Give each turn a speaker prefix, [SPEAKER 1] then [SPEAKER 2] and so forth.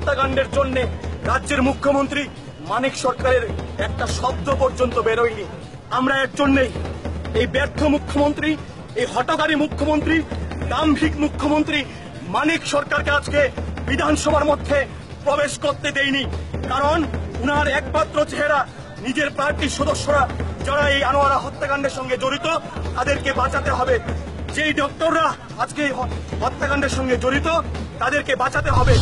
[SPEAKER 1] হত্যাকাণ্ডের জন্য রাজ্যের মুখ্যমন্ত্রী মানিক সরকারের একটা শব্দ পর্যন্ত বেরোয়নি। আমরা এর জন্যই এই ব্যর্থ মুখ্যমন্ত্রী, এই হঠকারী মুখ্যমন্ত্রী, দাম্ভিক মুখ্যমন্ত্রী মানিক সরকারকে আজকে বিধানসভার মধ্যে প্রবেশ করতে দেয়নি। কারণ উনার একমাত্র চেহারা নিজের পার্টির সদস্যরা যারা এই আনোয়ারা হত্যাকাণ্ডের সঙ্গে জড়িত তাদেরকে বাঁচাতে হবে। যেই ডক্টররা আজকে হত্যাকাণ্ডের সঙ্গে জড়িত তাদেরকে বাঁচাতে হবে।